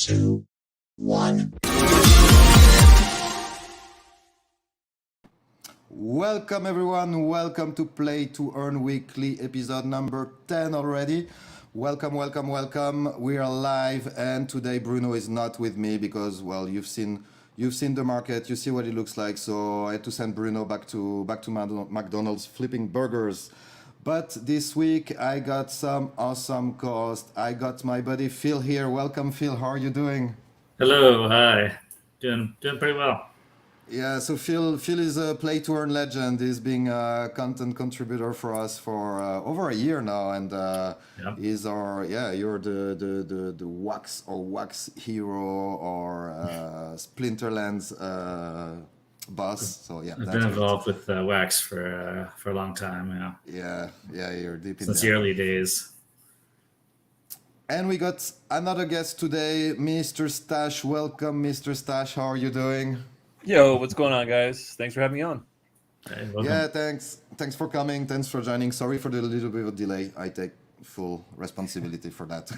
2, 1. Welcome everyone, welcome to Play to Earn Weekly episode number 10 already. Welcome. We are live, and today Bruno is not with me because, well, you've seen the market, you see what it looks like. So I had to send Bruno back to McDonald's flipping burgers. But this week I got some awesome co-host. I got my buddy Phil here. Welcome, Phil. How are you doing? Hello, hi. Doing pretty well. Yeah, so Phil is a Play to Earn legend. He's being a content contributor for us for over a year now, and he's you're the wax hero or Splinterland's boss. So yeah, I've that's been great. involved with Wax for a long time. Yeah, you're deep in Since there. the early days. And we got another guest today, Mr. Stache. Welcome, Mr. Stache. How are you doing? Yo, what's going on, guys? Thanks for having me on. Hey, welcome. Yeah, thanks for coming. Thanks for joining. Sorry for the little bit of delay. I take full responsibility for that.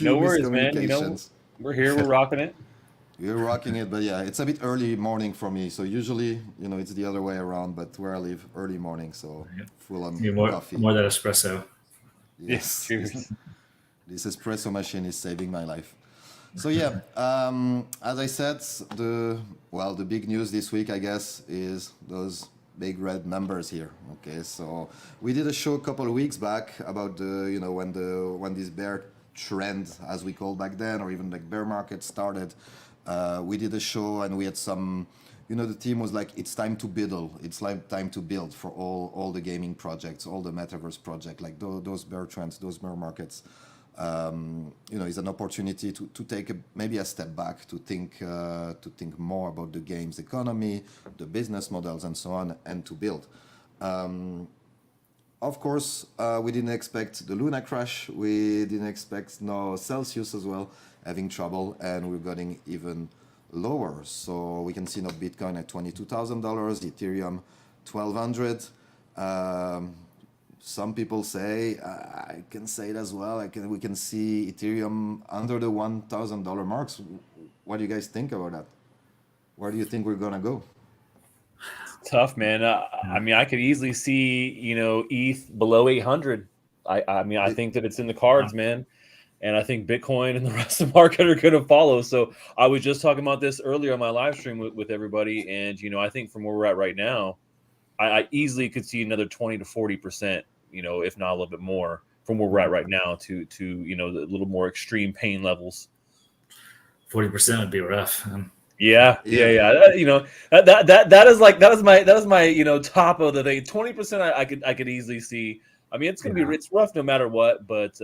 No worries, man. You know, we're here. We're rocking it. You're rocking it, but yeah, it's a bit early morning for me. So usually, it's the other way around. But where I live, early morning, so full on coffee. More that espresso. Yes, Cheers. This espresso machine is saving my life. So yeah, as I said, the big news this week, I guess, is those big red numbers here. Okay, so we did a show a couple of weeks back about when this bear trend, as we called back then, or even like bear market started. We did a show and we had some, the team was like, it's time to build. It's like time to build for all the gaming projects, all the Metaverse project, like those bear trends, those bear markets. Is an opportunity to take maybe a step back to think more about the game's economy, the business models, and so on, and to build. Of course, we didn't expect the Luna crash. We didn't expect Celsius as well having trouble, and we're getting even lower. So we can see now Bitcoin at $22,000, Ethereum $1,200. Some people say, I can say it as well, we can see Ethereum under the $1,000 marks. What do you guys think about that? Where do you think we're going to go? Tough, man. I mean, I could easily see, ETH below 800. I think that it's in the cards, man. And I think Bitcoin and the rest of the market are going to follow. So I was just talking about this earlier on my live stream with everybody. And, I think from where we're at right now, I easily could see another 20 to 40%, if not a little bit more from where we're at right now to the little more extreme pain levels. 40% would be rough. Yeah. That is my top of the thing. 20% I could easily see. I mean, it's it's rough no matter what, but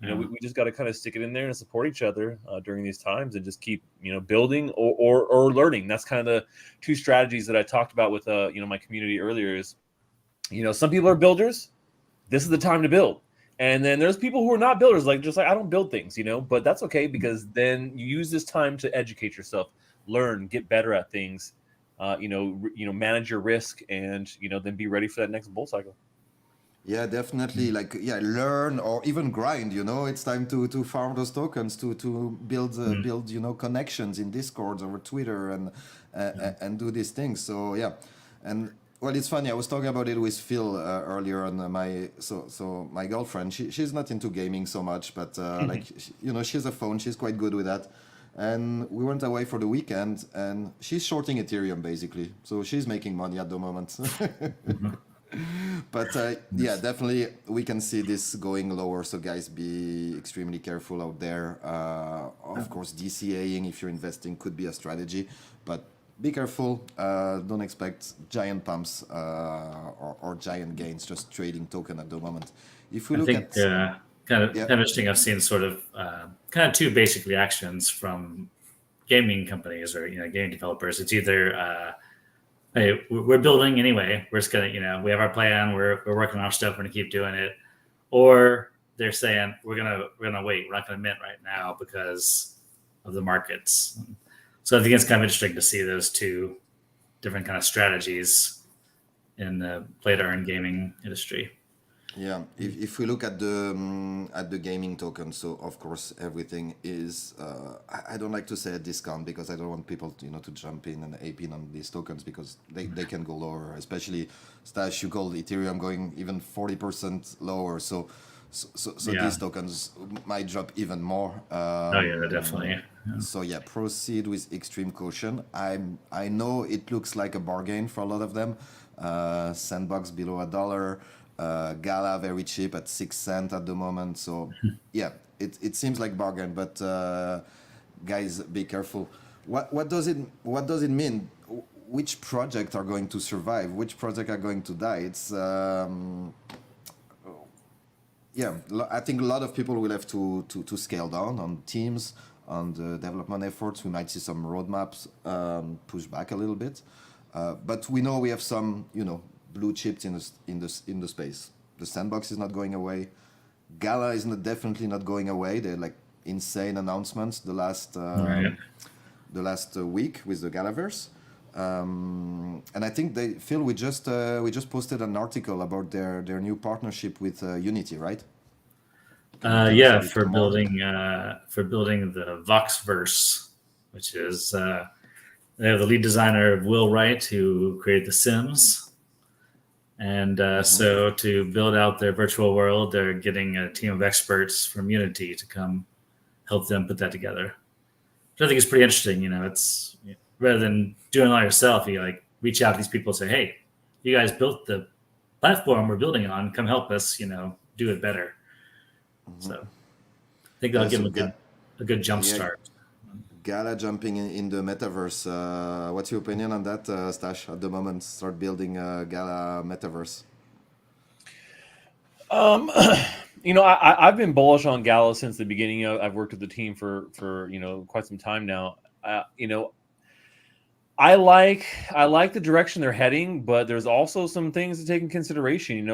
Right. we just got to kind of stick it in there and support each other during these times and just keep building or learning. That's kind of the two strategies that I talked about with my community earlier. Is some people are builders. This is the time to build, and then there's people who are not builders. Like I don't build things, but that's okay because then you use this time to educate yourself, learn, get better at things, manage your risk, and then be ready for that next bull cycle. Yeah, definitely. Learn or even grind. It's time to farm those tokens to build connections in Discords or Twitter and do these things. So yeah, and well, it's funny. I was talking about it with Phil earlier on my girlfriend. She's not into gaming so much, but she has a phone. She's quite good with that. And we went away for the weekend, and she's shorting Ethereum basically. So she's making money at the moment. But definitely we can see this going lower. So guys, be extremely careful out there. Of course, DCAing if you're investing could be a strategy, but be careful. Don't expect giant pumps or giant gains just trading token at the moment. If we look kind of interesting. I've seen sort of kind of two basic reactions from gaming companies or game developers. It's either hey, we're building anyway. We're just gonna, we have our plan. We're working on our stuff. We're gonna keep doing it. Or they're saying we're gonna wait. We're not gonna mint right now because of the markets. So I think it's kind of interesting to see those two different kind of strategies in the play to earn gaming industry. Yeah, if we look at the gaming token, so of course everything is I don't like to say a discount because I don't want people to, to jump in and ape in on these tokens because they can go lower, especially Stash, you called Ethereum going even 40% lower, so Yeah. these tokens might drop even more. Oh yeah, definitely. Yeah. So yeah, proceed with extreme caution. I know it looks like a bargain for a lot of them. Sandbox below $1. Gala very cheap at 6 cents at the moment. So yeah, it seems like bargain, but guys, be careful. What does it mean? Which project are going to survive? Which project are going to die? It's yeah, I think a lot of people will have to scale down on teams, on the development efforts. We might see some roadmaps push back a little bit, but we know we have some, blue chips in the space. The sandbox is not going away. Gala is definitely not going away. They're like insane announcements the last Right. week with the Galaverse. And I think Phil, we just posted an article about their new partnership with Unity, right? Can you tell us a Yeah, bit more? for building the VOXverse, which is they have the lead designer Will Wright who created The Sims, and so to build out their virtual world, they're getting a team of experts from Unity to come help them put that together. Which I think is pretty interesting. It's rather than doing it all yourself, you like reach out to these people and say, "Hey, you guys built the platform we're building on. Come help us. Do it better." So I think that'll Yeah, give so them a good jump yeah, start. Gala jumping in the metaverse. What's your opinion on that, Stash? At the moment, start building Gala metaverse. I've been bullish on Gala since the beginning. I've worked with the team for quite some time now. I like the direction they're heading, but there's also some things to take in consideration.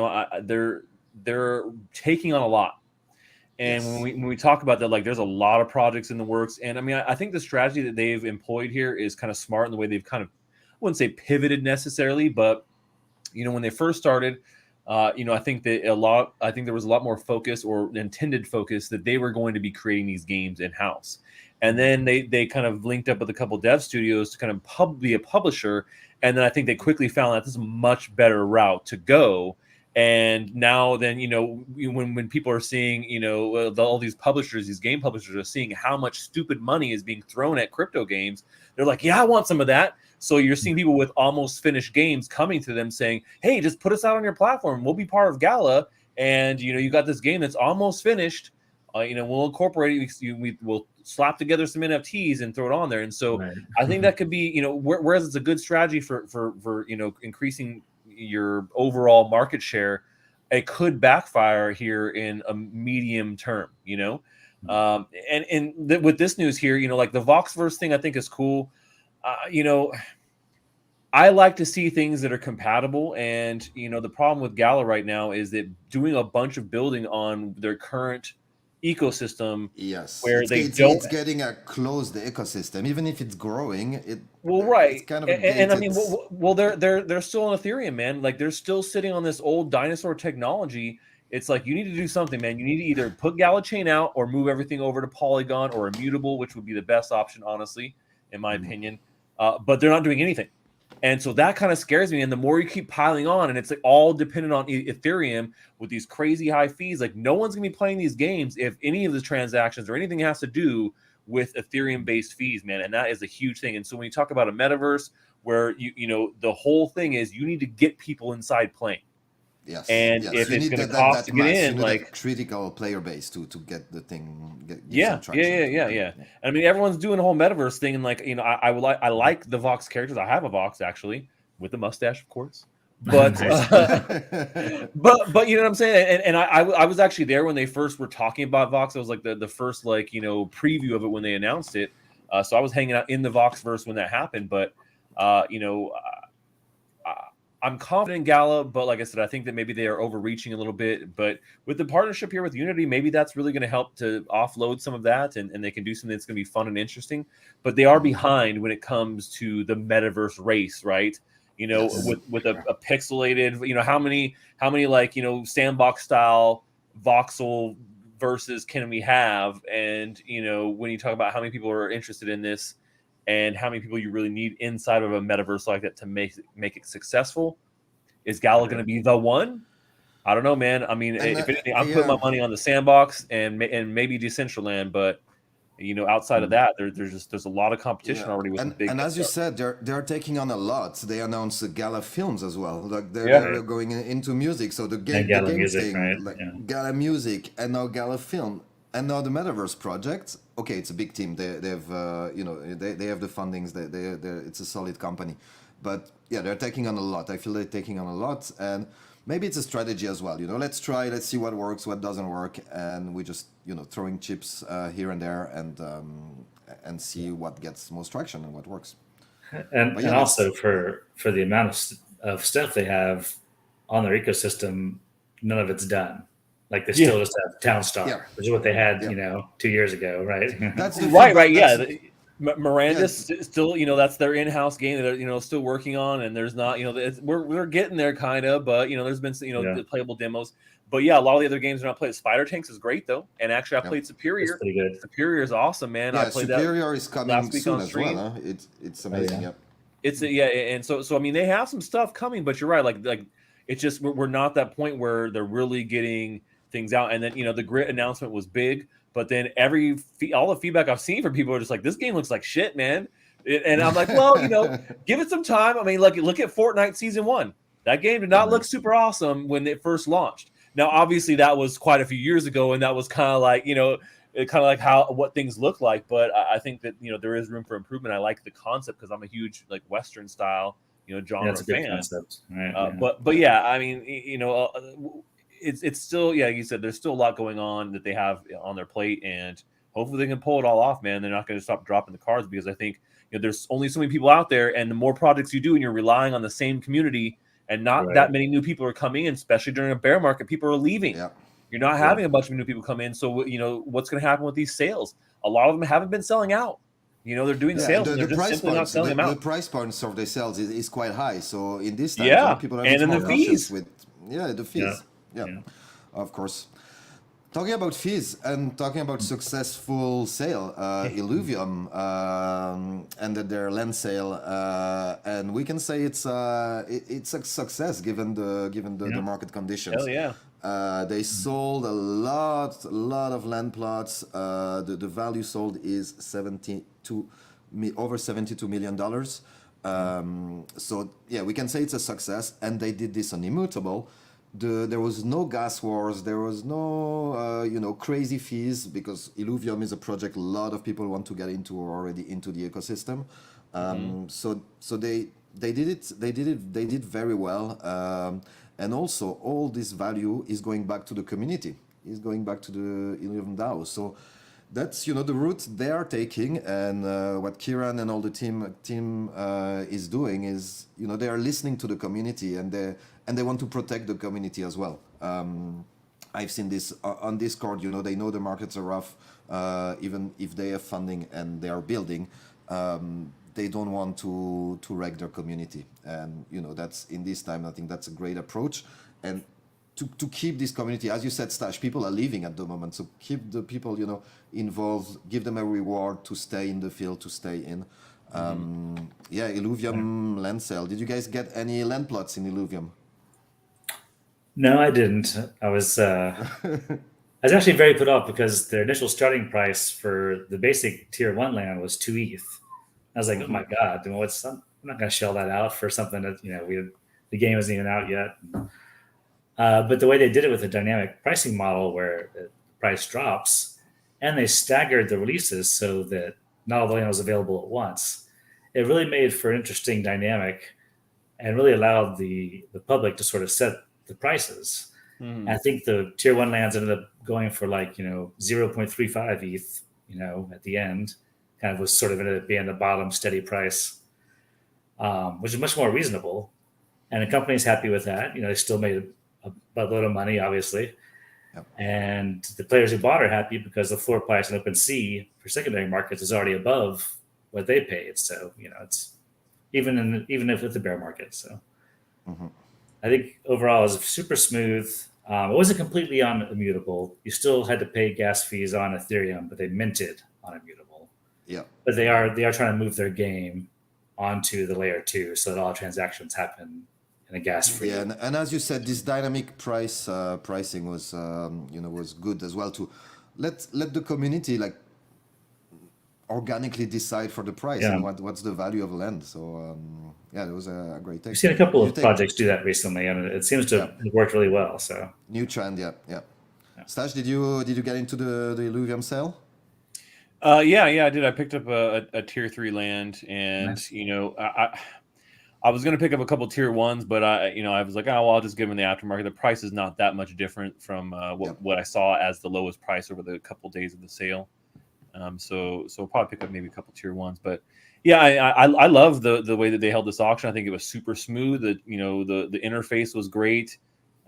They're taking on a lot. And Yes. when we talk about that, like there's a lot of projects in the works. And I mean, I think the strategy that they've employed here is kind of smart in the way they've kind of, I wouldn't say pivoted necessarily, but when they first started, I think I think there was a lot more focus or intended focus that they were going to be creating these games in house. And then they kind of linked up with a couple dev studios to kind of be a publisher. And then I think they quickly found that this is a much better route to go. And now then, when people are seeing, all these publishers, these game publishers are seeing how much stupid money is being thrown at crypto games, they're like, yeah, I want some of that. So you're seeing people with almost finished games coming to them saying, hey, just put us out on your platform. We'll be part of Gala. And, you got this game that's almost finished. We'll incorporate it. We'll slap together some NFTs and throw it on there. And so Right. I think that could be, whereas it's a good strategy for increasing your overall market share, it could backfire here in a medium term, with this news here, like the VOXverse thing, I think is cool. I like to see things that are compatible, and the problem with Gala right now is that doing a bunch of building on their current ecosystem Yes, where it's they it's, don't. it's getting a closed ecosystem. Even if it's growing, Well, it's right, kind of a and I gated. mean, well, they're still on Ethereum, man. Like they're still sitting on this old dinosaur technology. It's like you need to do something, man. You need to either put Gala chain out or move everything over to Polygon or Immutable, which would be the best option, honestly, in my opinion. But they're not doing anything. And so that kind of scares me. And the more you keep piling on, and it's like all dependent on Ethereum with these crazy high fees, like no one's gonna be playing these games if any of the transactions or anything has to do with Ethereum based fees, man. And that is a huge thing. And so when you talk about a metaverse where the whole thing is you need to get people inside playing. Yes, And yes. if You it's need going to that cost that to get mass. You in, need like that critical player base to get the thing give yeah, some traction. yeah. I mean, everyone's doing a whole metaverse thing, and like I like the Vox characters. I have a Vox actually with the mustache, of course. But Nice. but you know what I'm saying, and I was actually there when they first were talking about Vox. I was like the first preview of it when they announced it. So I was hanging out in the VOXverse when that happened. But I'm confident in Gala, but like I said, I think that maybe they are overreaching a little bit. But with the partnership here with Unity, maybe that's really going to help to offload some of that, and they can do something that's going to be fun and interesting. But they are behind when it comes to the metaverse race, right? with a pixelated, how many like, sandbox style voxel versus can we have? And, when you talk about how many people are interested in this and how many people you really need inside of a metaverse like that to make it successful, is Gala going to be the one? I don't know, man. I mean, if anything, I'm putting my money on the sandbox and maybe Decentraland, but outside of that, there's a lot of competition already with the big. And as you said, they're taking on a lot. They announced the Gala films as well. Like they're going into music. So the game music, thing, right? like Gala Music, and now Gala Film, and now the Metaverse project. Okay, it's a big team. They have they have the fundings. It's a solid company, but yeah, they're taking on a lot. I feel they're taking on a lot, and maybe it's a strategy as well. Let's see what works, what doesn't work, and we just throwing chips here and there, and see what gets most traction and what works. And also for the amount of stuff they have on their ecosystem, none of it's done. Like they still just have Townstar, which is what they had 2 years ago, right? That's right. Yeah. Miranda's still, that's their in-house game that they're, still working on, and there's not, we're getting there kind of, but there's been the playable demos, but yeah, a lot of the other games are not played. Spider Tanks is great though, and actually I played Superior. It's pretty good. Superior is awesome, man. Yeah, I played Superior that is coming last week soon on stream. As well, huh? It's amazing. Yep. It's and so I mean they have some stuff coming, but you're right, like it's just we're not that point where they're really getting things out, and then the Grit announcement was big. But then all the feedback I've seen from people are just like, this game looks like shit, man. And I'm like, well, give it some time. I mean, look at Fortnite Season 1. That game did not look super awesome when it first launched. Now, obviously, that was quite a few years ago, and that was kind of like, what things look like. But I think that, there is room for improvement. I like the concept because I'm a huge, like, Western style, genre fan. Concept. Right, But yeah, I mean, it's still, you said there's still a lot going on that they have on their plate, and hopefully they can pull it all off, man. They're not going to stop dropping the cards because I think there's only so many people out there, and the more projects you do and you're relying on the same community and not that many new people are coming in, especially during a bear market, people are leaving. Yeah. You're not having a bunch of new people come in. So, what's going to happen with these sales? A lot of them haven't been selling out. They're doing sales. And they're just simply not selling them out. The price points of the sales is quite high. So in this time, people are and then the fees. The fees. Yeah, of course. Talking about fees and talking about successful sale, Illuvium ended their land sale, and we can say it's a success given the market conditions. Hell yeah! They sold a lot of land plots. The value sold is over $72 million. So yeah, we can say it's a success, and they did this on Immutable. There was no gas wars. There was no crazy fees because Illuvium is a project a lot of people want to get into already into the ecosystem. So they did it. They did very well. And also all this value is going back to the community. Is going back to the Illuvium DAO. So that's the route they are taking, and what Kieran and all the team is doing is they are listening to the community, and they want to protect the community as well. I've seen this on Discord. They know the markets are rough, even if they have funding and they are building. They don't want to wreck their community, and that's in this time. I think that's a great approach, and to keep this community, as you said, Stache, people are leaving at the moment, so keep the people involved, give them a reward to stay in the field, to stay in. Illuvium land sale. Did you guys get any land plots in Illuvium? No, I didn't. I was actually very put off because their initial starting price for the basic tier 1 land was 2 ETH. I was like, oh my god, I'm not going to shell that out for something that the game isn't even out yet. But the way they did it with a dynamic pricing model where the price drops, and they staggered the releases so that not all the land was available at once, it really made for an interesting dynamic and really allowed the public to sort of set the prices. I think the tier 1 lands ended up going for 0.35 ETH, at the end, kind of was sort of ended up being the bottom steady price, which is much more reasonable. And the company's happy with that. They still made a buttload of money, obviously. Yep. And the players who bought are happy because the floor price in OpenSea for secondary markets is already above what they paid. So, it's even if it's a bear market. So I think overall it was super smooth. It wasn't completely on immutable. You still had to pay gas fees on Ethereum, but they minted on immutable. Yeah. But they are trying to move their game onto the layer 2 so that all transactions happen in a gas free. Yeah, and as you said, this dynamic pricing was was good as well to let the community like organically decide for the price and what's the value of land. So yeah, it was a great take. We've seen a couple of projects do that recently, and it seems to have worked really well. So new trend, yeah. Stache, did you get into the Illuvium sale? Yeah, I did. I picked up a tier 3 land, and nice. I was going to pick up a couple tier 1s, but I was like, oh, well, I'll just give them the aftermarket. The price is not that much different from what I saw as the lowest price over the couple days of the sale. So I'll probably pick up maybe a couple tier 1s, but yeah, I love the way that they held this auction. I think it was super smooth. That the interface was great,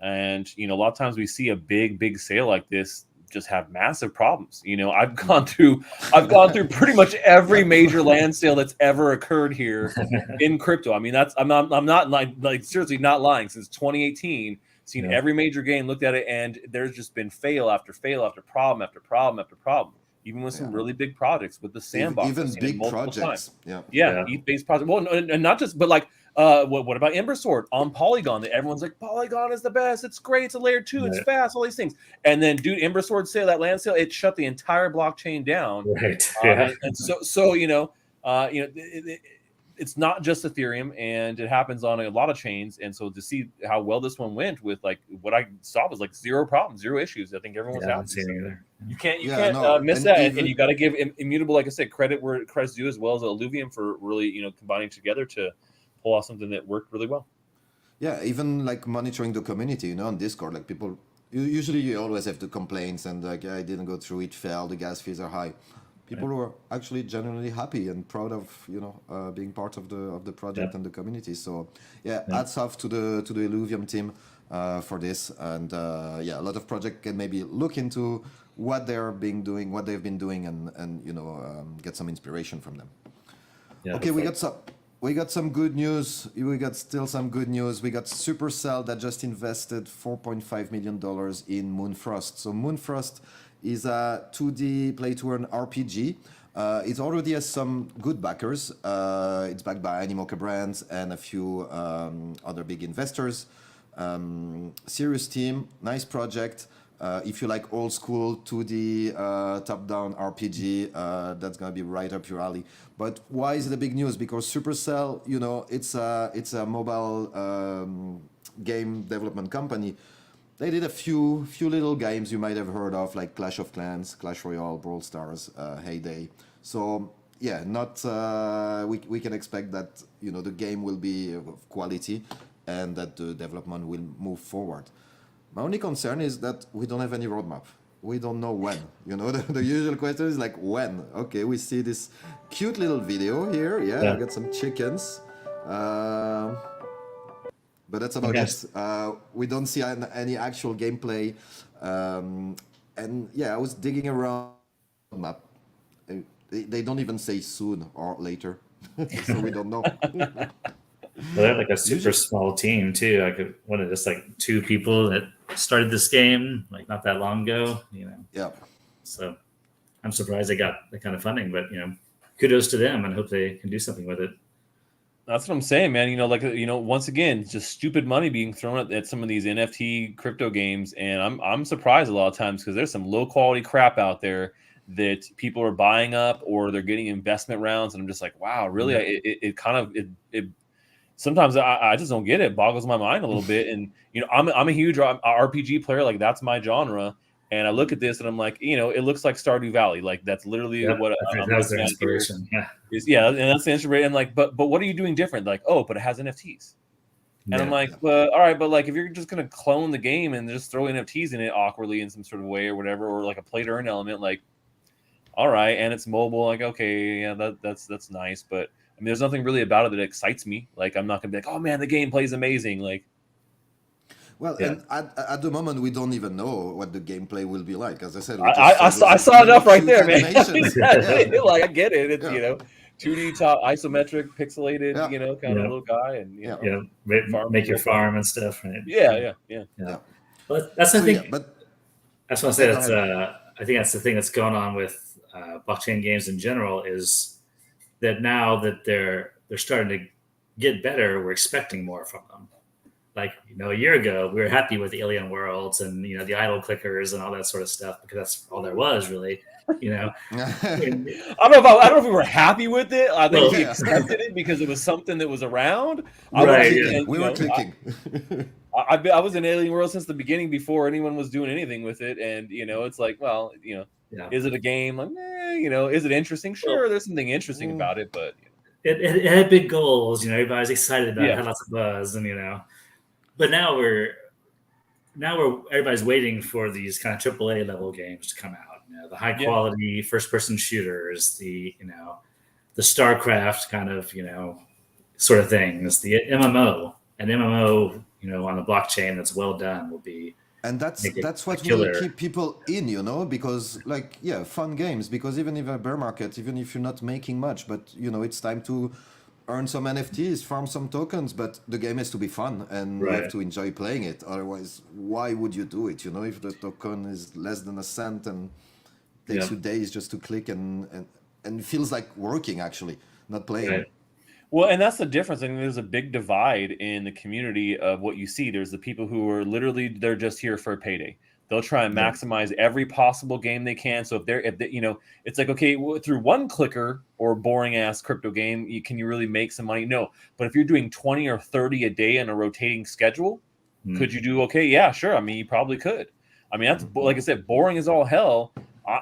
and a lot of times we see a big sale like this just have massive problems. I've gone through pretty much every major land sale that's ever occurred here in crypto. I mean, I'm not like seriously not lying. Since 2018, seen every major game, looked at it, and there's just been fail after fail after problem after problem after problem. Even with some really big projects with the sandbox, even big projects, ETH-based projects. Well, and not just, but like, what about Ember Sword on Polygon? That everyone's like, Polygon is the best. It's great. It's a layer 2. It's fast. All these things. And then, dude, Ember Sword sale, that land sale, it shut the entire blockchain down. Right. And so it's not just Ethereum, and it happens on a lot of chains. And so to see how well this one went with like what I saw was like zero problems, zero issues. I think everyone was happy. You can't miss that, and you got to give Immutable, like I said, credit where credit's due, as well as Illuvium for really combining together to pull off something that worked really well. Yeah, even like monitoring the community, on Discord, like people usually you always have the complaints and like I didn't go through, it failed, the gas fees are high. People were actually genuinely happy and proud of being part of the project and the community. So hats off to the Illuvium team for this, and a lot of projects can maybe look into what they've been doing, and get some inspiration from them. Yeah, okay, we got some good news. We got some good news. We got Supercell that just invested $4.5 million in Moonfrost. So Moonfrost is a 2D play-to-earn RPG. It already has some good backers. It's backed by Animoca Brands and a few other big investors. Serious team, nice project. If you like old school 2D top-down RPG, that's gonna be right up your alley. But why is it a big news? Because Supercell, it's a mobile game development company. They did a few little games you might have heard of, like Clash of Clans, Clash Royale, Brawl Stars, Heyday. So we can expect that the game will be of quality and that the development will move forward. My only concern is that we don't have any roadmap. We don't know when. The usual question is like when. Okay, we see this cute little video here. Yeah. I got some chickens. But that's about it. We don't see any actual gameplay. I was digging around the map. They don't even say soon or later, so we don't know. Well, they're like a super small team too. Like one of just like 2 people that started this game like not that long ago. Yeah. So I'm surprised they got that kind of funding, but kudos to them, and hope they can do something with it. That's what I'm saying, man. Once again, just stupid money being thrown at some of these NFT crypto games, and I'm surprised a lot of times because there's some low quality crap out there that people are buying up or they're getting investment rounds, and I'm just like, wow, really? It sometimes I just don't get it. Boggles my mind a little bit, and I'm a huge RPG player, like that's my genre. And I look at this and I'm like, it looks like Stardew Valley. Like that's literally what that's their inspiration. And that's the inspiration. And like, but what are you doing different? Like, but it has NFTs. And I'm like, all right, but like if you're just gonna clone the game and just throw NFTs in it awkwardly in some sort of way or whatever, or like a play to earn element, like, all right, and it's mobile, like okay, that's nice, but I mean, there's nothing really about it that excites me. Like I'm not gonna be like, oh man, the gameplay is amazing, like. Well, and at the moment, we don't even know what the gameplay will be like. As I said, I saw enough right there, man. Like I get it. It's 2D top isometric pixelated, Yeah. kind of little guy, and make your farm and stuff, right? Yeah. Well, that's So I think yeah, but I just want to say go that's ahead. I think that's the thing that's going on with blockchain games in general is that now that they're starting to get better, we're expecting more from them. Like a year ago, we were happy with the Alien Worlds and the idle clickers and all that sort of stuff because that's all there was really. And, I don't know if we were happy with it. I think we yeah. accepted it because it was something that was around. Right, We were clicking. I was in Alien World since the beginning before anyone was doing anything with it, and it's like, well, is it a game? Like, is it interesting? Sure, there's something interesting about it, but it had big goals. Everybody's excited about it, Yeah. had lots of buzz, and but now everybody's waiting for these kind of AAA level games to come out. The high quality first person shooters, the StarCraft kind of sort of things, the MMO on the blockchain that's well done will be. And that's what killer. will keep people in, because fun games. Because even if a bear market, even if you're not making much, but it's time to earn some NFTs, farm some tokens, but the game has to be fun and you have to enjoy playing it. Otherwise, why would you do it? If the token is less than a cent and takes you days just to click and it feels like working actually, not playing. Right. Well, and that's the difference. I mean, there's a big divide in the community of what you see. There's the people who are literally, they're just here for a payday. They'll try and maximize every possible game they can. So if they, it's like, okay, through one clicker or boring ass crypto game, can you really make some money? No. But if you're doing 20 or 30 a day in a rotating schedule, could you do okay? Yeah, sure. I mean, you probably could. I mean, that's like I said, boring as all hell.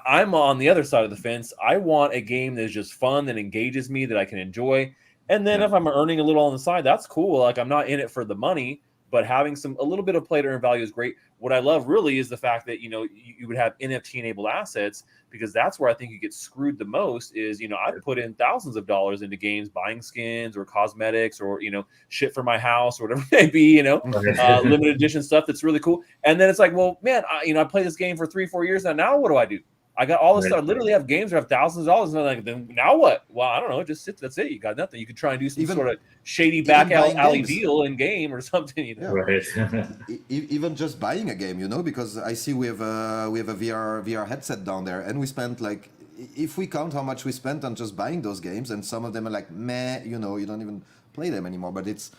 I'm on the other side of the fence. I want a game that's just fun, that engages me, that I can enjoy. And then if I'm earning a little on the side, that's cool. Like, I'm not in it for the money, but having a little bit of play to earn value is great. What I love really is the fact that, you would have NFT enabled assets, because that's where I think you get screwed the most is, I've put in thousands of dollars into games, buying skins or cosmetics or, shit for my house or whatever it may be, limited edition stuff that's really cool. And then it's like, well, man, I play this game for 3-4 years now. Now what do I do? I got all this stuff. I literally have games that have thousands of dollars. And I'm like, then now what? Well, I don't know. Just sit. That's it. You got nothing. You could try and do some sort of shady back alley deal in game or something. Right. Even just buying a game, because I see we have a VR headset down there, and we spent like, if we count how much we spent on just buying those games, and some of them are like meh, you don't even play them anymore. But it's,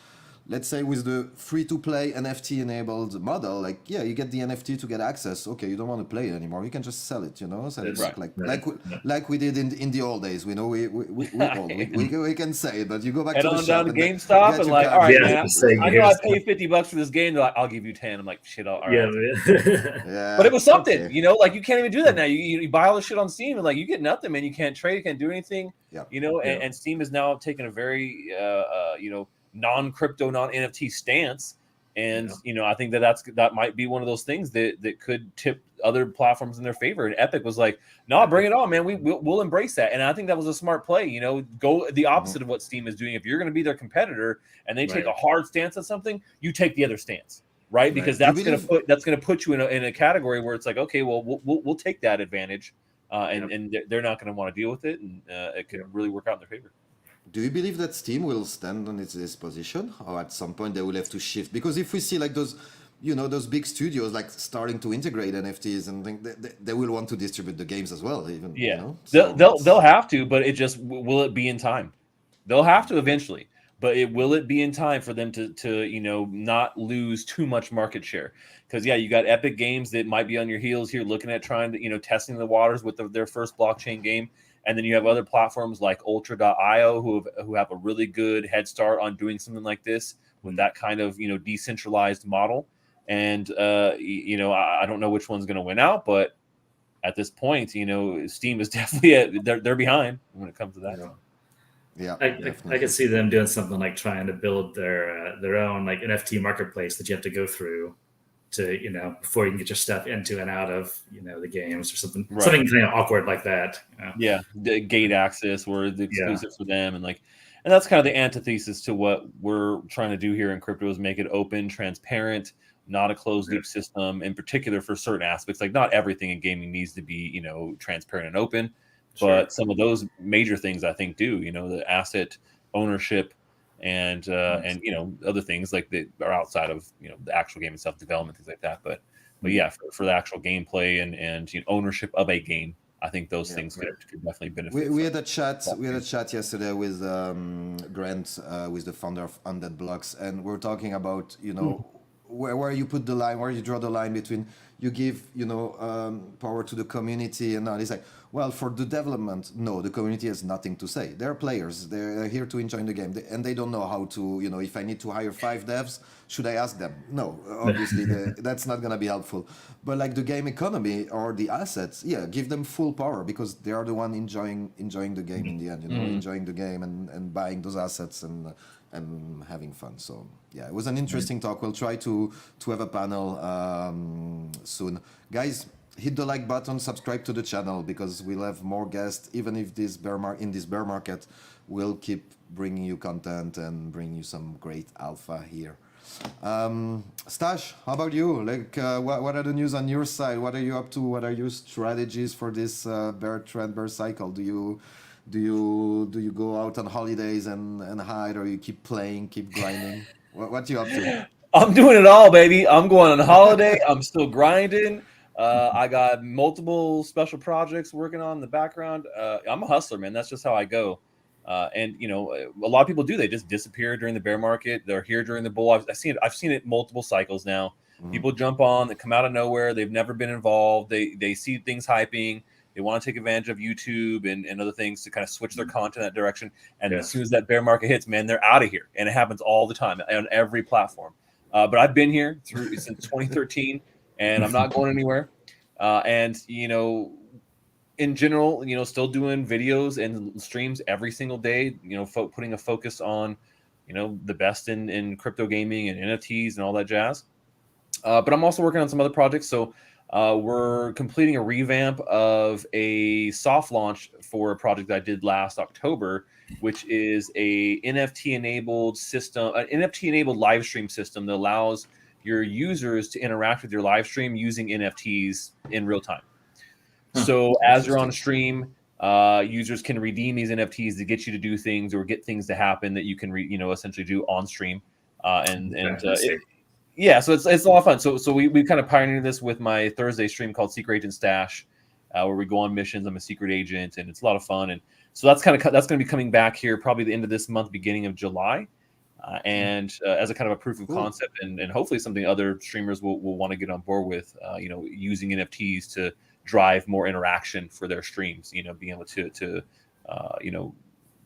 let's say with the free-to-play NFT-enabled model, like, you get the NFT to get access. Okay, you don't want to play it anymore. You can just sell it, Sell it like we did in the old days. We can say it, but you go back Head to the on shop down to GameStop and like, all right, man, I know I paid $50 for this game. They're like, I'll give you 10. I'm like, shit, all right. Yeah, but it was something, okay. Like you can't even do that now. You buy all this shit on Steam and like you get nothing, man. You can't trade, you can't do anything. And Steam has now taken a very non-crypto, non-NFT stance, and I think that might be one of those things that could tip other platforms in their favor. And Epic was like, no, bring it on, man. We'll embrace that. And I think that was a smart play. Go the opposite of what Steam is doing. If you're going to be their competitor and they take a hard stance on something, you take the other stance, right? Because that's going to put you in a category where it's like, okay, well, we'll take that advantage, and they're not going to want to deal with it, and it could really work out in their favor. Do you believe that Steam will stand on its position, or at some point they will have to shift? Because if we see like those, those big studios like starting to integrate NFTs and things, they will want to distribute the games as well. Even So they'll have to, but it just will it be in time? They'll have to eventually, but will it be in time for them to not lose too much market share? Because you got Epic Games that might be on your heels here, looking at trying to testing the waters with their first blockchain game. And then you have other platforms like Ultra.io who have a really good head start on doing something like this with that kind of decentralized model. And I don't know which one's going to win out, but at this point, Steam is definitely they're behind when it comes to that. Yeah, I could see them doing something like trying to build their own like NFT marketplace that you have to go through to before you can get your stuff into and out of the games or something kind of awkward like that. The gate access where it's exclusive for them, and that's kind of the antithesis to what we're trying to do here in crypto, is make it open, transparent, not a closed loop system. In particular for certain aspects, like not everything in gaming needs to be transparent and open, But some of those major things I think do, the asset ownership and other things like that are outside of the actual game itself, development, things like that. But yeah, for the actual gameplay and ownership of a game, I think those things could definitely benefit. We had a chat. We had a chat yesterday with Grant, with the founder of Undead Blocks, and we're talking about where you put the line, where you draw the line between you give power to the community and all. It's like, well, for the development, no, the community has nothing to say. They're players. They're here to enjoy the game, and they don't know how to. If I need to hire 5 devs, should I ask them? No, obviously that's not gonna be helpful. But like the game economy or the assets, give them full power because they are the one enjoying the game in the end. Enjoying the game and buying those assets and having fun. So yeah, it was an interesting talk. We'll try to have a panel soon, guys. Hit the like button, subscribe to the channel because we'll have more guests. Even if in this bear market, we'll keep bringing you content and bring you some great alpha here. Stache, how about you? Like, what are the news on your side? What are you up to? What are your strategies for this bear cycle? Do you go out on holidays and hide, or you keep playing, keep grinding? What you up to? I'm doing it all, baby. I'm going on holiday. I'm still grinding. I got multiple special projects working on in the background. I'm a hustler, man. That's just how I go. And a lot of people do. They just disappear during the bear market. They're here during the bull. I've seen it multiple cycles now. People jump on, they come out of nowhere. They've never been involved. They see things hyping. They want to take advantage of YouTube and other things to kind of switch their content that direction. And as soon as that bear market hits, man, they're out of here. And it happens all the time on every platform. But I've been here since 2013, and I'm not going anywhere. In general, still doing videos and streams every single day, putting a focus on, the best in crypto gaming and NFTs and all that jazz. But I'm also working on some other projects. So we're completing a revamp of a soft launch for a project I did last October, which is a NFT-enabled system, an NFT-enabled live stream system that allows your users to interact with your live stream using NFTs in real time. So as you're on stream, users can redeem these NFTs to get you to do things or get things to happen that you can, essentially do on stream. So it's a lot of fun. So we kind of pioneered this with my Thursday stream called Secret Agent Stash, where we go on missions. I'm a secret agent, and it's a lot of fun. And so that's going to be coming back here probably the end of this month, beginning of July. As a kind of a proof of concept, and hopefully something other streamers will want to get on board with, using NFTs to drive more interaction for their streams, being able to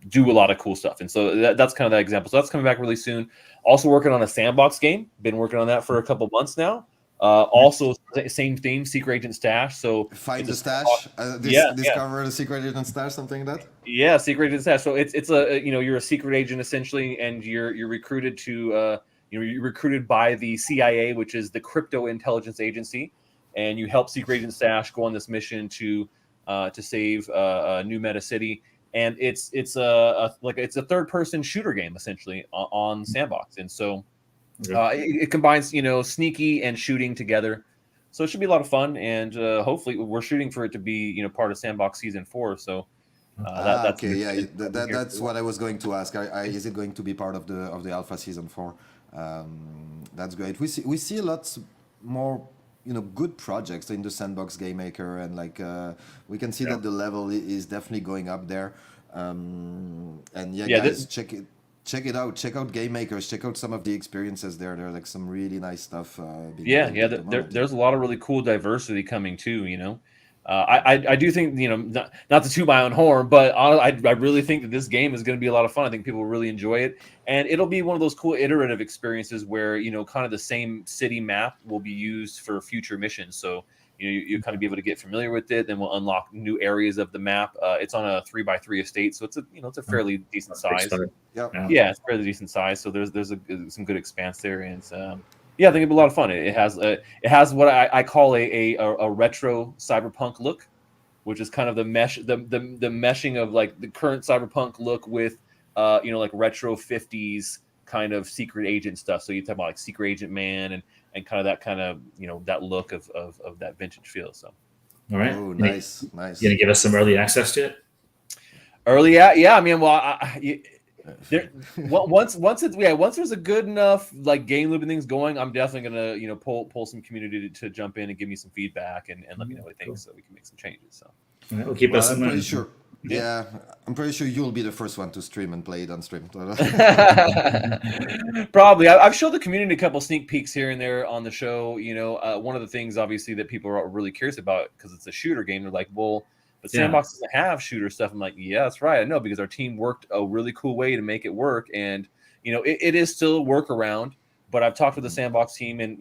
do a lot of cool stuff. And so that's kind of that example. So that's coming back really soon. Also working on a sandbox game. Been working on that for a couple months now. Also same theme, Secret Agent Stash. So find the stash. Discover the Secret Agent Stash, something like that. Yeah, Secret Agent Stash. So it's a you're a secret agent essentially, and you're recruited to you're recruited by the CIA, which is the Crypto Intelligence Agency, and you help Secret Agent Stash go on this mission to save New Meta City. And it's a third person shooter game essentially on Sandbox, and so it combines sneaky and shooting together. So it should be a lot of fun, and hopefully we're shooting for it to be part of Sandbox Season 4. So that's what I was going to ask. Is it going to be part of the Alpha Season 4? That's great. We see lots more good projects in the Sandbox Game Maker, and we can see that the level is definitely going up there. Guys, check it out. Check out Game Makers. Check out some of the experiences there. There are some really nice stuff. There's a lot of really cool diversity coming too. I do think not to toot my own horn, but I really think that this game is going to be a lot of fun. I think people will really enjoy it, and it'll be one of those cool iterative experiences where kind of the same city map will be used for future missions. So you kind of be able to get familiar with it. Then we'll unlock new areas of the map. It's on a 3x3 estate, so it's a fairly decent size. It's fairly decent size. So there's some good expanse there, and I think it'll be a lot of fun. It has what I call a retro cyberpunk look, which is kind of the meshing of the current cyberpunk look with retro 50s kind of secret agent stuff. So you talk about Secret Agent Man and kind of that kind of that look of that vintage feel. So All right. Oh, nice. You gonna give us some early access to it? Early, yeah. I mean, well, once there's a good enough like game loop and things going, I'm definitely gonna pull some community to jump in and give me some feedback and let me know what they think, so we can make some changes. So all right, we'll keep us in I'm pretty mind. sure. Yeah, I'm pretty sure you'll be the first one to stream and play it on stream. Probably. I've showed the community a couple sneak peeks here and there on the show. One of the things obviously that people are really curious about, because it's a shooter game, they're like, well, but Sandbox doesn't have shooter stuff. I'm like, yeah, that's right. I know, because our team worked a really cool way to make it work. And, it is still a workaround, but I've talked with the Sandbox team, and,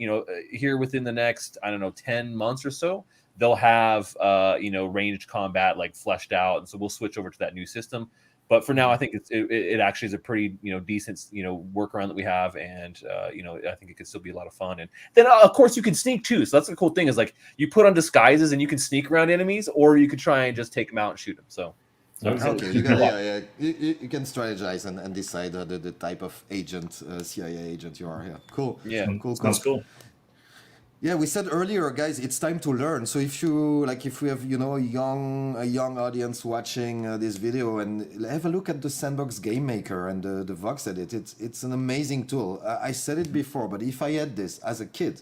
here within the next, 10 months or so, they'll have, ranged combat like fleshed out. And so we'll switch over to that new system. But for now, I think it actually is a pretty, decent, workaround that we have. And, I think it could still be a lot of fun. And then, of course, you can sneak too. So that's the cool thing, is like you put on disguises and you can sneak around enemies, or you could try and just take them out and shoot them. So okay, you can strategize and decide the type of agent, CIA agent you are. Yeah, cool. Yeah, Sounds cool. Yeah, we said earlier, guys, it's time to learn. So if we have a young audience watching this video, and have a look at the Sandbox Game Maker and the Vox Edit. It's an amazing tool. I said it before, but if I had this as a kid,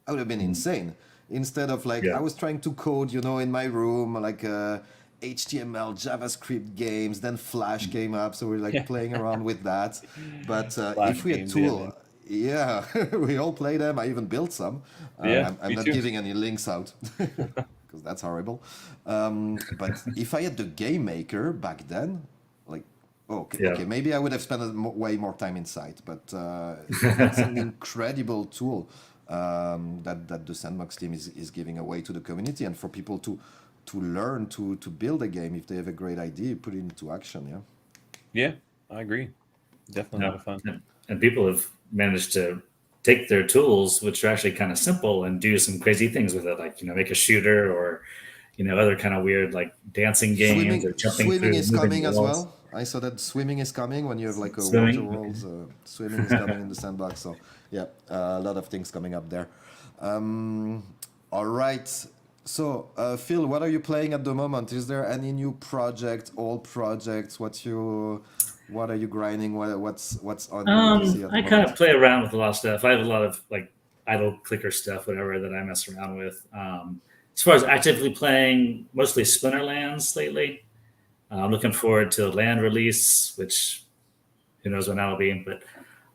I would have been insane. Instead of I was trying to code, in my room, like HTML, JavaScript games. Then Flash came up, so we're playing around with that. But if we had tool. Yeah, we all play them. I even built some. I'm not giving any links out because that's horrible. But if I had the Game Maker back then, okay, maybe I would have spent way more time inside. But it's an incredible tool that the Sandbox team is giving away to the community, and for people to learn to build a game. If they have a great idea, put it into action. Yeah, I agree. Definitely a lot of fun. And people have managed to take their tools, which are actually kind of simple, and do some crazy things with it, like make a shooter, or other kind of weird like dancing games, or jumping swimming through is coming walls. as well. I saw that swimming is coming when you have like a water world. Swimming is coming in the Sandbox. So yeah, a lot of things coming up there. All right. So Phil, what are you playing at the moment? Is there any new project, old projects? What are you grinding? What's on your PC at the I kind of play around with a lot of stuff. I have a lot of like idle clicker stuff, whatever, that I mess around with. As far as actively playing, mostly Splinterlands lately. I'm looking forward to land release, which who knows when that'll be. But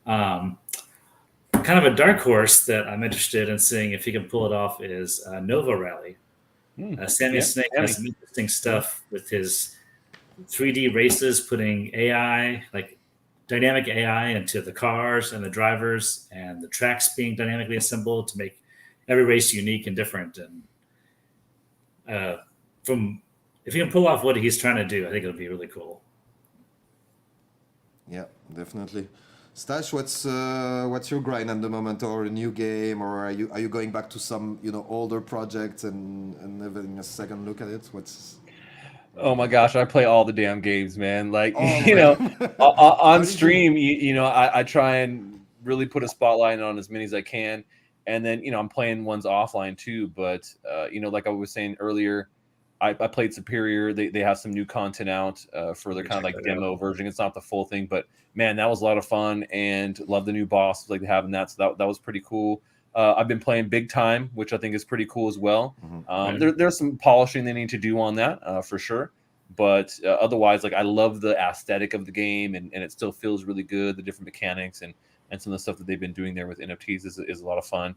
kind of a dark horse that I'm interested in seeing if he can pull it off is Nova Rally. Sammy Snake has some interesting stuff with his 3D races, putting AI, like dynamic AI, into the cars and the drivers, and the tracks being dynamically assembled to make every race unique and different. And if you can pull off what he's trying to do, I think it'll be really cool. Yeah, definitely. Stash, what's your grind at the moment, or a new game, or are you going back to some older projects and having a second look at it? Oh my gosh, I play all the damn games, man. Like, on stream, I try and really put a spotlight on as many as I can. And then, I'm playing ones offline too. But, like I was saying earlier, I played Superior. They have some new content out for their kind of like demo version. It's not the full thing, but man, that was a lot of fun, and love the new boss, like having that. So that was pretty cool. I've been playing Big Time, which I think is pretty cool as well. There's some polishing they need to do on that for sure. But otherwise, like I love the aesthetic of the game, and it still feels really good. The different mechanics and some of the stuff that they've been doing there with NFTs is a lot of fun.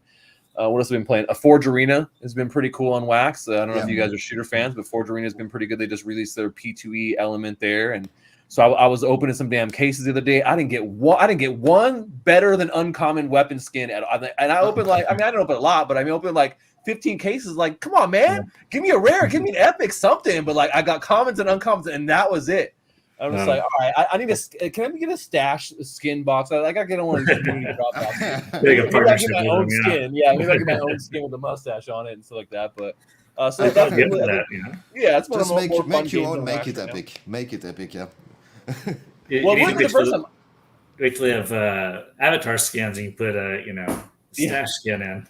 What else have we been playing? Forge Arena has been pretty cool on Wax. I don't know if you guys are shooter fans, but Forge Arena has been pretty good. They just released their P2E element there, and so I was opening some damn cases the other day. I didn't get one better than uncommon weapon skin and I opened I don't open a lot, but I opened like 15 cases. Like, come on, man, give me a rare, give me an epic something. But like, I got commons and uncommons, and that was it. I was like, all right, I need can I get a stash skin box? I get one of these drop boxes. Maybe I get my own skin. Yeah, maybe I get my own skin with a mustache on it and stuff like that. But so that's that's one of the more fun games. Make it epic. Make it epic. Yeah. Well, the first time. Wait till you have avatar skins, and you put stash get in.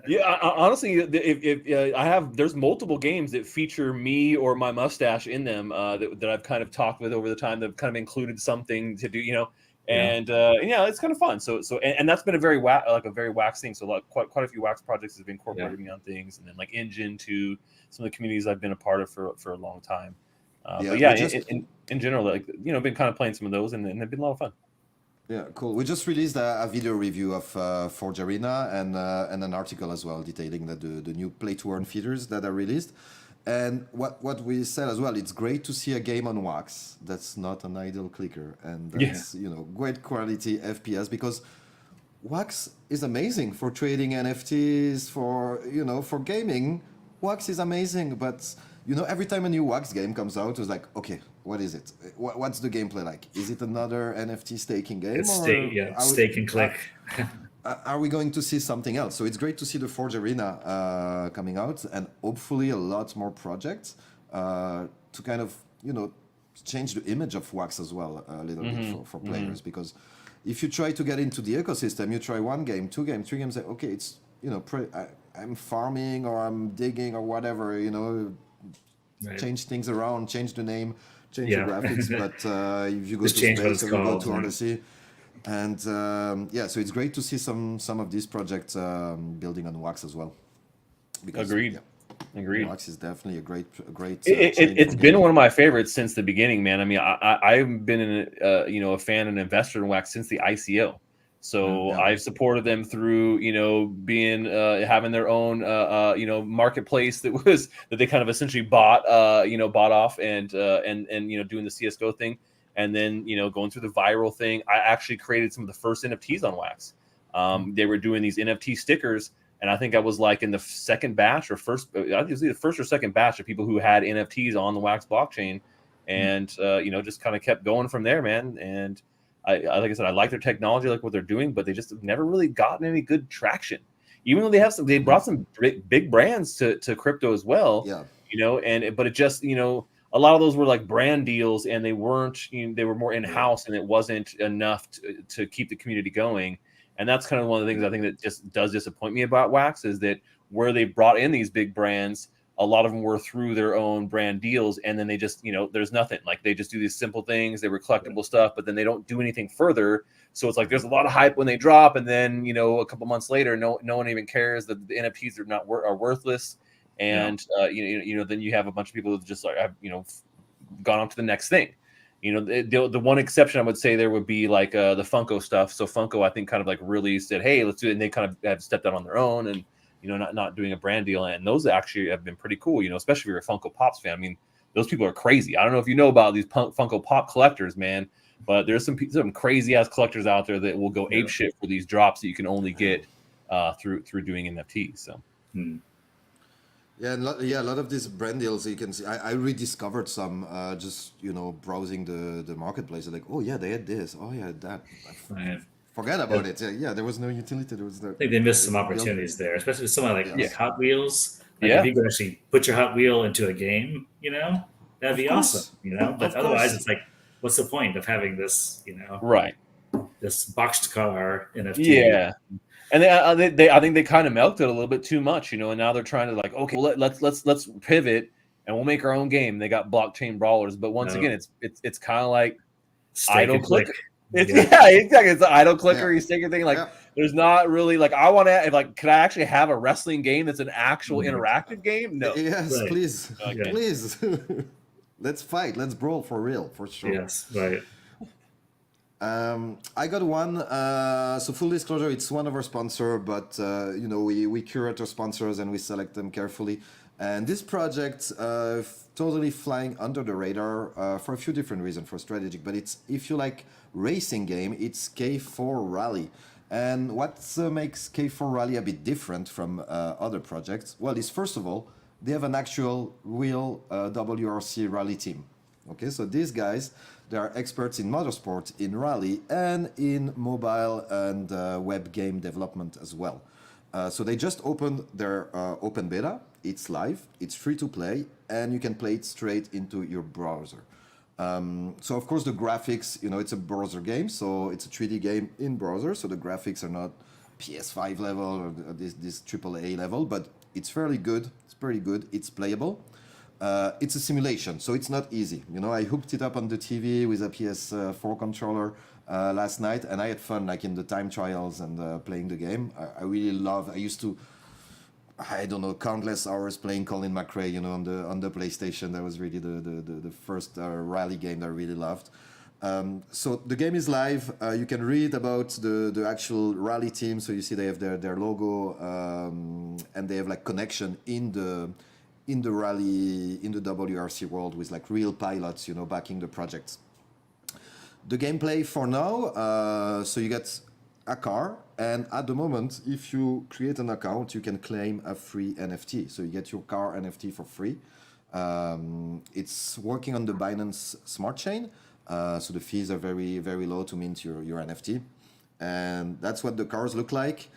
Yeah, honestly, if I have, there's multiple games that feature me or my mustache in them that I've kind of talked with over the time that have kind of included something to do, and yeah, it's kind of fun. And that's been a very wax thing. So like quite a few wax projects have incorporated me on things, and then like Engine to some of the communities I've been a part of for a long time. But yeah, in general, like been kind of playing some of those, and they've been a lot of fun. Yeah, cool. We just released a video review of Forge Arena and an article as well detailing the new play to earn features that are released. And what we said as well, it's great to see a game on Wax that's not an idle clicker and that's great quality FPS, because Wax is amazing for trading NFTs, for gaming. Wax is amazing, but every time a new Wax game comes out, it's like, okay, what is it? What's the gameplay like? Is it another NFT staking game? It's stake and click. Are we going to see something else? So it's great to see the Forge Arena coming out, and hopefully a lot more projects to kind of change the image of Wax as well a little bit for players. Because if you try to get into the ecosystem, you try 1 game, 2 games, 3 games, say, okay, it's I'm farming or I'm digging or whatever, Right. change things around, change the name, change the graphics, but if you go Just to change what space it's or you go called, to Odyssey, and so it's great to see some of these projects building on Wax as well. Because, Agreed. Wax is definitely a great. It's been one of my favorites since the beginning, man. I mean, I've been a fan and investor in Wax since the ICO. So I've supported them through, being having their own, marketplace that they kind of essentially bought off and doing the CS:GO thing, and then going through the viral thing. I actually created some of the first NFTs on Wax. They were doing these NFT stickers, and I think I was like in the second batch or first, I think it was either first or second batch of people who had NFTs on the Wax blockchain, and just kind of kept going from there, man. And I like I said, I like their technology, I like what they're doing, but they just have never really gotten any good traction. Even though they brought some big brands to crypto as well. Yeah. But it just, a lot of those were like brand deals, and they weren't, they were more in-house, and it wasn't enough to keep the community going. And that's kind of one of the things I think that just does disappoint me about Wax, is that where they brought in these big brands, a lot of them were through their own brand deals, and then they just, there's nothing. Like, they just do these simple things. They were collectible stuff, but then they don't do anything further. So it's like there's a lot of hype when they drop, and then a couple months later, no one even cares that the NFTs are worthless, and then you have a bunch of people that just like have gone on to the next thing. The one exception I would say there would be like the Funko stuff. So Funko, I think, kind of like really said, hey, let's do it, and they kind of have stepped out on their own and not doing a brand deal, and those actually have been pretty cool, especially if you're a Funko Pops fan. I mean, those people are crazy. I don't know if you know about these Funko Pop collectors, man, but there's some crazy ass collectors out there that will go ape shit for these drops that you can only get through doing NFTs. So yeah, a lot of these brand deals you can see. I rediscovered some just browsing the marketplace. Like, oh yeah, they had this. Oh yeah, that. Forget about it. Yeah, there was no utility. I think they missed some opportunities there, especially with someone like Hot Wheels. Like if you could actually put your Hot Wheel into a game, that'd be awesome. But otherwise, it's like, what's the point of having this? Right. This boxed car NFT. Yeah. And I think they kind of milked it a little bit too much, and now they're trying to like, okay, well, let's pivot and we'll make our own game. They got blockchain brawlers, but once again, it's kind of like idle click. Exactly. It's an idle clicker. You stick your thing. Like, there's not really like, I want to could I actually have a wrestling game that's an actual interactive game? No. Yes, please, please. Let's fight. Let's brawl for real, for sure. Yes, right. I got one. So full disclosure, it's one of our sponsors, but we curate our sponsors and we select them carefully. And this project totally flying under the radar for a few different reasons, for strategic. But it's, if you like racing game, it's K4 Rally. And what makes K4 Rally a bit different from other projects? Well, is first of all, they have an actual real WRC rally team. Okay, so these guys, they are experts in motorsport, in rally, and in mobile and web game development as well. So they just opened their open beta. It's live, it's free to play, and you can play it straight into your browser. So of course the graphics, it's a browser game, so it's a 3D game in browser, so the graphics are not PS5 level or this AAA level, but it's fairly good. It's pretty good. It's playable. It's a simulation, so it's not easy. You know, I hooked it up on the TV with a PS4 controller last night, and I had fun, like in the time trials and playing the game. I really love. I used to, I don't know, countless hours playing Colin McRae, you know, on the PlayStation. That was really the first rally game that I really loved. So the game is live. You can read about the actual rally team. So you see they have their logo, and they have like connection in the rally, in the WRC world with like real pilots, you know, backing the project. The gameplay for now, so you get a car, and at the moment, if you create an account, you can claim a free NFT. So you get your car NFT for free. It's working on the Binance Smart Chain, so the fees are very, very low to mint your NFT. And that's what the cars look like.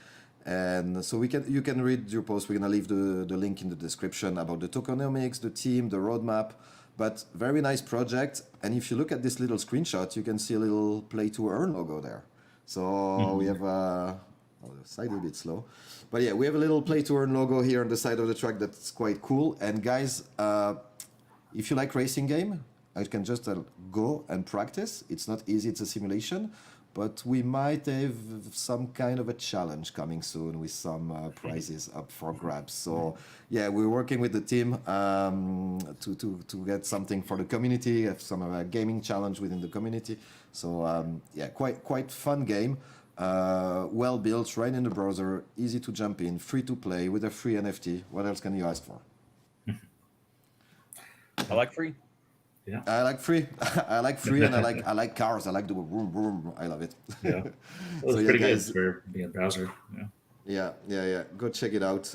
And so you can read your post. We're gonna leave the link in the description about the tokenomics, the team, the roadmap. But very nice project. And if you look at this little screenshot, you can see a little play to earn logo there. So we have the side a bit slow, but yeah, we have a little play to earn logo here on the side of the track. That's quite cool. And guys, if you like racing game, I can just go and practice. It's not easy. It's a simulation. But we might have some kind of a challenge coming soon with some prizes up for grabs. So yeah, we're working with the team to get something for the community, have some of a gaming challenge within the community. So yeah, quite fun game. Well built, right in the browser, easy to jump in, free to play with a free NFT. What else can you ask for? I like free. Yeah. I like free. I like free, and I like cars. I like the vroom vroom. I love it. Yeah. Well, it's pretty good for being a browser. Yeah. Yeah. Go check it out.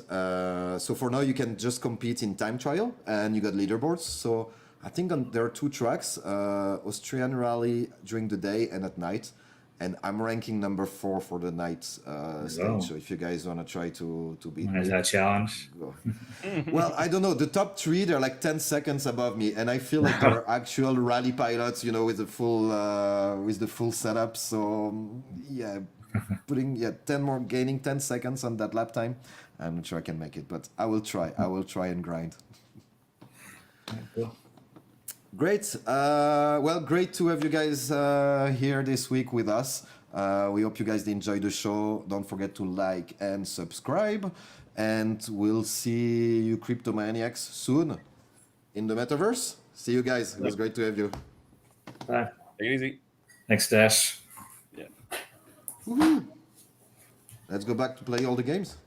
So for now, you can just compete in time trial, and you got leaderboards. So I think there are 2 tracks: Austrian Rally during the day and at night. And I'm ranking number 4 for the night stage. So if you guys want to try to beat me, is that a challenge? Well, I don't know. The top 3, they're like 10 seconds above me, and I feel like they're actual rally pilots, you know, with the full setup. So yeah, gaining 10 seconds on that lap time. I'm not sure I can make it, but I will try. I will try and grind. Cool. Great. Well, great to have you guys here this week with us. We hope you guys enjoyed the show. Don't forget to like and subscribe. And we'll see you cryptomaniacs soon in the Metaverse. See you guys. It was great to have you. Bye. Take it easy. Thanks, Dash. Yeah. Woohoo. Let's go back to play all the games.